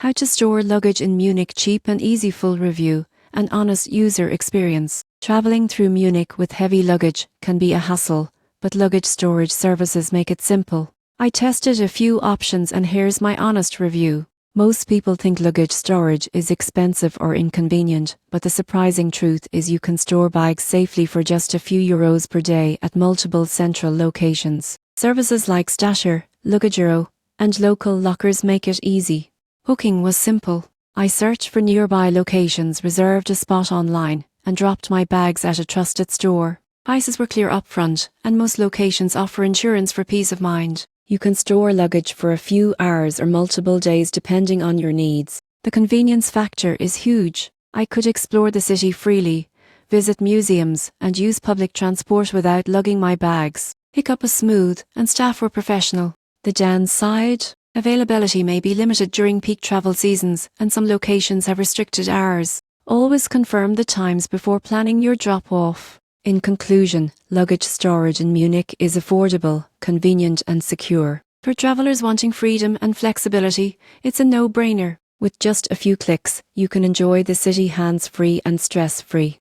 How to store luggage in Munich. Cheap and easy. Full review. An honest user experience. Traveling through Munich with heavy luggage can be a hassle, but luggage storage services make it simple. I tested a few options and here's my honest review. Most people think luggage storage is expensive or inconvenient, but the surprising truth is you can store bags safely for just a few euros per day at multiple central locations. Services like Stasher, Luggage, and local lockers make it easy. Booking was simple. I searched for nearby locations, reserved a spot online, and dropped my bags at a trusted store. Prices were clear upfront, and most locations offer insurance for peace of mind. You can store luggage for a few hours or multiple days depending on your needs. The convenience factor is huge. I could explore the city freely, visit museums, and use public transport without lugging my bags. Pickup was smooth, and staff were professional. The downside? Availability may be limited during peak travel seasons, and some locations have restricted hours. Always confirm the times before planning your drop-off. In conclusion, luggage storage in Munich is affordable, convenient and secure. For travelers wanting freedom and flexibility, it's a no-brainer. With just a few clicks, you can enjoy the city hands-free and stress-free.